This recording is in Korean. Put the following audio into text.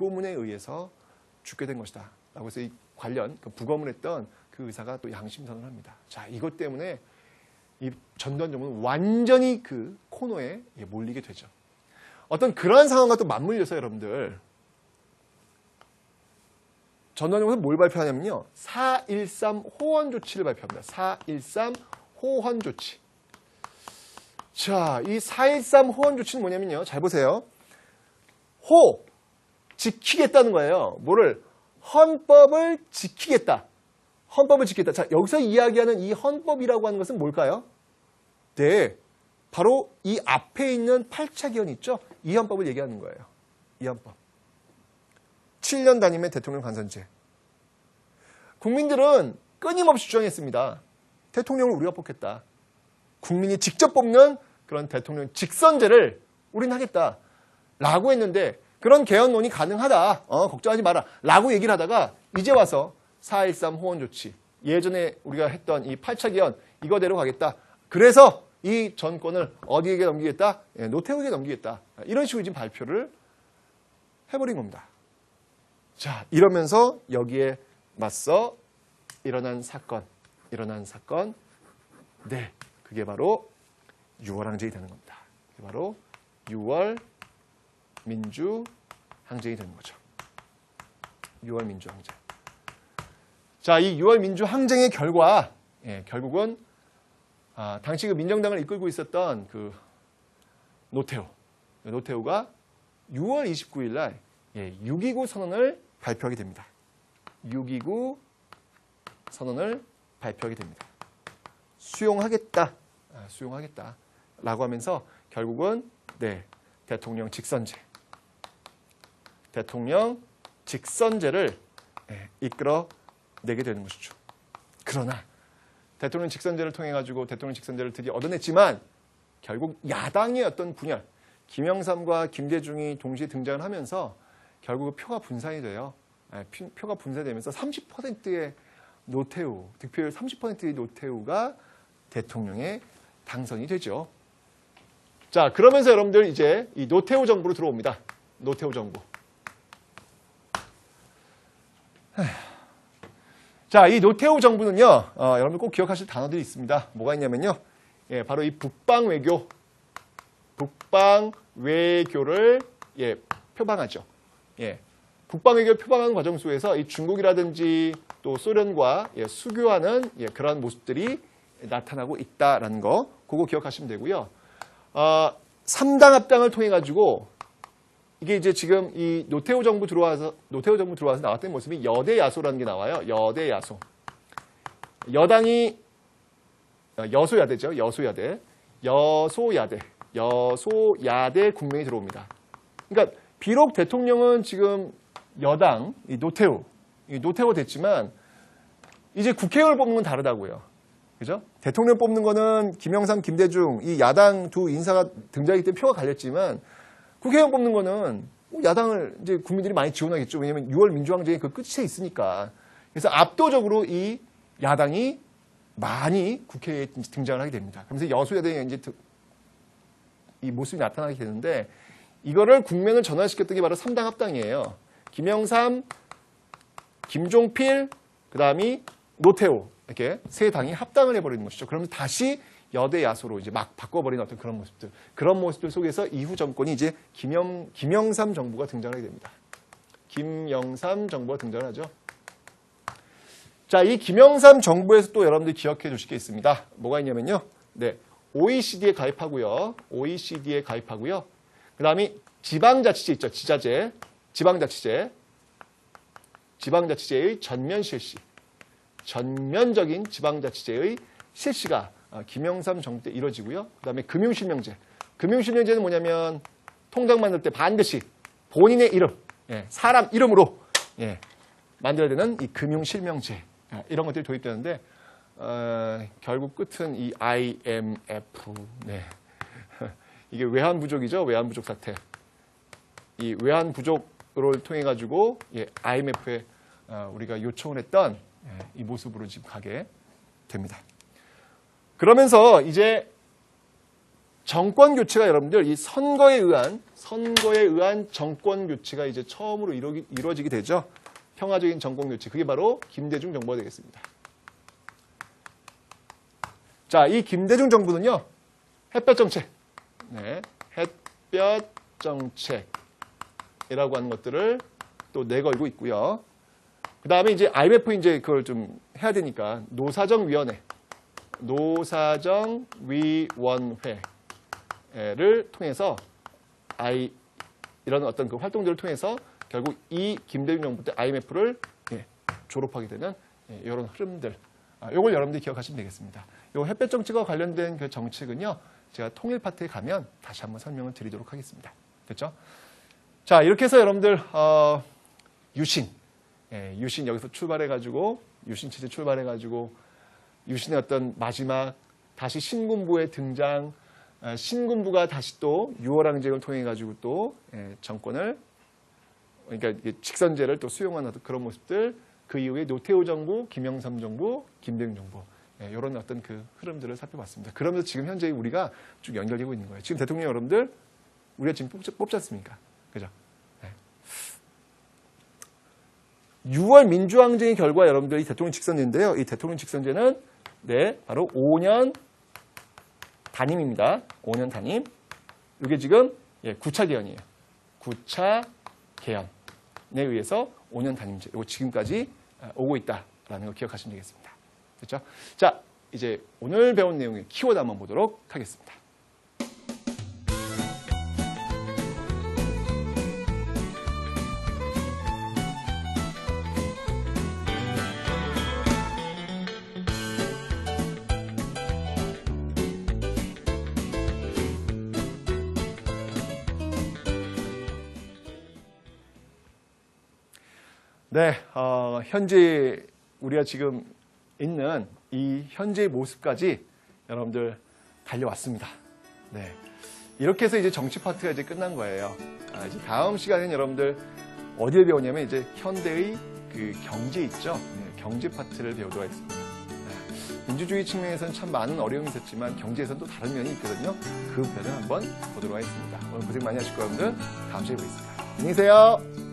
불고문에 의해서 죽게 된 것이다. 라고 해서 이 관련 부검을 했던 그 의사가 또 양심선언을 합니다. 자, 이것 때문에 이 전두환 정부는 완전히 그 코너에 몰리게 되죠. 어떤 그러한 상황과 또 맞물려서 여러분들 전두환 정부는 뭘 발표하냐면요. 4.13 호원 조치를 발표합니다. 4.13 호원 조치. 자, 이 4.13 호원 조치는 뭐냐면요. 잘 보세요. 호, 지키겠다는 거예요. 뭐를? 헌법을 지키겠다. 헌법을 지키겠다. 자, 여기서 이야기하는 이 헌법이라고 하는 것은 뭘까요? 네, 바로 이 앞에 있는 8차 기원 있죠? 이 헌법을 얘기하는 거예요. 이 헌법. 7년 단임의 대통령 간선제. 국민들은 끊임없이 주장했습니다. 대통령을 우리가 뽑겠다. 국민이 직접 뽑는 그런 대통령 직선제를 우리는 하겠다. 라고 했는데 그런 개헌론이 가능하다. 걱정하지 마라. 라고 얘기를 하다가 이제 와서 4.13 호원 조치. 예전에 우리가 했던 이 8차 개헌 이거대로 가겠다. 그래서 이 정권을 어디에게 넘기겠다? 노태우에게 넘기겠다. 이런 식으로 지금 발표를 해버린 겁니다. 자, 이러면서 여기에 맞서 일어난 사건. 네, 그게 바로 6월 항쟁이 되는 겁니다. 그게 바로 6월 민주 항쟁이 되는 거죠. 6월 민주 항쟁. 자, 이 6월 민주 항쟁의 결과, 결국은 당시 그 민정당을 이끌고 있었던 그 노태우가 6월 29일 날 6.29 선언을 발표하게 됩니다. 6.29 선언을 발표하게 됩니다. 수용하겠다 라고 하면서 결국은 대통령 직선제를 이끌어내게 되는 것이죠. 그러나 대통령 직선제를 통해 가지고 대통령 직선제를 드디어 얻어냈지만 결국 야당의 어떤 분열, 김영삼과 김대중이 동시에 등장을 하면서 결국 표가 분산이 돼요. 표가 분산되면서 30%의 노태우, 득표율 30%의 노태우가 대통령에 당선이 되죠. 자, 그러면서 여러분들 이제 이 노태우 정부로 들어옵니다. 노태우 정부. 자, 이 노태우 정부는요, 여러분들 꼭 기억하실 단어들이 있습니다. 뭐가 있냐면요. 바로 이 북방 외교를 표방하죠. 북방 외교를 표방하는 과정 속에서 이 중국이라든지 또 소련과 수교하는 그런 모습들이 나타나고 있다라는 거, 그거 기억하시면 되고요. 3당 합당을 통해 가지고 이게 이제 지금 이 노태우 정부 들어와서 나왔던 모습이 여대 야소라는 게 나와요. 여대 야소. 여당이 여소야대죠. 여소야대 국면이 들어옵니다. 그러니까 비록 대통령은 지금 여당 노태우 됐지만 이제 국회의원을 뽑는 건 다르다고요. 그죠? 대통령 뽑는 거는 김영삼, 김대중 이 야당 두 인사가 등장하기 때문에 표가 갈렸지만 국회의원 뽑는 거는 야당을 이제 국민들이 많이 지원하겠죠. 왜냐하면 6월 민주항쟁이 그 끝에 있으니까. 그래서 압도적으로 이 야당이 많이 국회에 등장을 하게 됩니다. 그러면서 여소야당이 이제 이 모습이 나타나게 되는데 이거를 국면을 전환시켰던 게 바로 3당 합당이에요. 김영삼, 김종필, 그다음이 노태우 이렇게 세 당이 합당을 해버리는 것이죠. 그러면 다시 여대 야소로 이제 막 바꿔버리는 어떤 그런 모습들 속에서 이후 정권이 이제 김영삼 정부가 등장하게 됩니다. 김영삼 정부가 등장하죠. 자, 이 김영삼 정부에서 또 여러분들이 기억해 주실 게 있습니다. 뭐가 있냐면요. OECD에 가입하고요. 그다음에 지방자치제 있죠. 지방자치제의 전면 실시. 전면적인 지방자치제의 실시가 김영삼 정부 때 이루어지고요. 그다음에 금융실명제. 금융실명제는 뭐냐면 통장 만들 때 반드시 본인의 이름, 사람 이름으로 만들어야 되는 이 금융실명제. 이런 것들이 도입되는데 결국 끝은 이 IMF. 이게 외환부족이죠. 외환부족 사태. 이 외환부족을 통해 가지고 IMF에 우리가 요청을 했던 이 모습으로 지금 가게 됩니다. 그러면서 이제 정권 교체가 여러분들 이 선거에 의한 정권 교체가 이제 처음으로 이루어지게 되죠. 평화적인 정권 교체. 그게 바로 김대중 정부가 되겠습니다. 자, 이 김대중 정부는요. 햇볕 정책. 네, 햇볕 정책이라고 하는 것들을 또 내걸고 있고요. 그다음에 이제 IMF 이제 그걸 좀 해야 되니까 노사정위원회를 통해서 이런 어떤 그 활동들을 통해서 결국 이 김대중 정부 때 IMF를 졸업하게 되는 이런 흐름들. 이걸 여러분들이 기억하시면 되겠습니다. 이 햇볕 정책과 관련된 그 정책은요. 제가 통일 파트에 가면 다시 한번 설명을 드리도록 하겠습니다. 됐죠? 자, 이렇게 해서 여러분들 유신 여기서 출발해가지고 유신 체제 출발해가지고 유신의 어떤 마지막 다시 신군부의 등장, 신군부가 다시 또 유월항쟁을 통해 가지고 또 정권을 그러니까 직선제를 또 수용하는 그런 모습들, 그 이후에 노태우 정부, 김영삼 정부, 김대중 정부 이런 어떤 그 흐름들을 살펴봤습니다. 그러면서 지금 현재 우리가 쭉 연결되고 있는 거예요. 지금 대통령 여러분들 우리가 지금 뽑지 않습니까? 그죠? 6월 민주항쟁의 결과 여러분들 이 대통령 직선제인데요. 이 대통령 직선제는 바로 5년 단임입니다. 5년 단임. 이게 지금 9차 개헌이에요. 9차 개헌에 의해서 5년 단임제. 이거 지금까지 오고 있다라는 거 기억하시면 되겠습니다. 됐죠? 자, 이제 오늘 배운 내용의 키워드 한번 보도록 하겠습니다. 네, 현재 우리가 지금 있는 이 현재의 모습까지 여러분들 달려왔습니다. 네, 이렇게 해서 이제 정치 파트가 이제 끝난 거예요. 이제 다음 시간에는 여러분들 어디를 배우냐면 이제 현대의 그 경제 있죠. 네, 경제 파트를 배우도록 하겠습니다. 네, 민주주의 측면에서는 참 많은 어려움이 있었지만 경제에서는 또 다른 면이 있거든요. 그 면을 한번 보도록 하겠습니다. 오늘 고생 많이 하실 거예요, 여러분들. 다음 시간에 뵙겠습니다. 안녕히 계세요.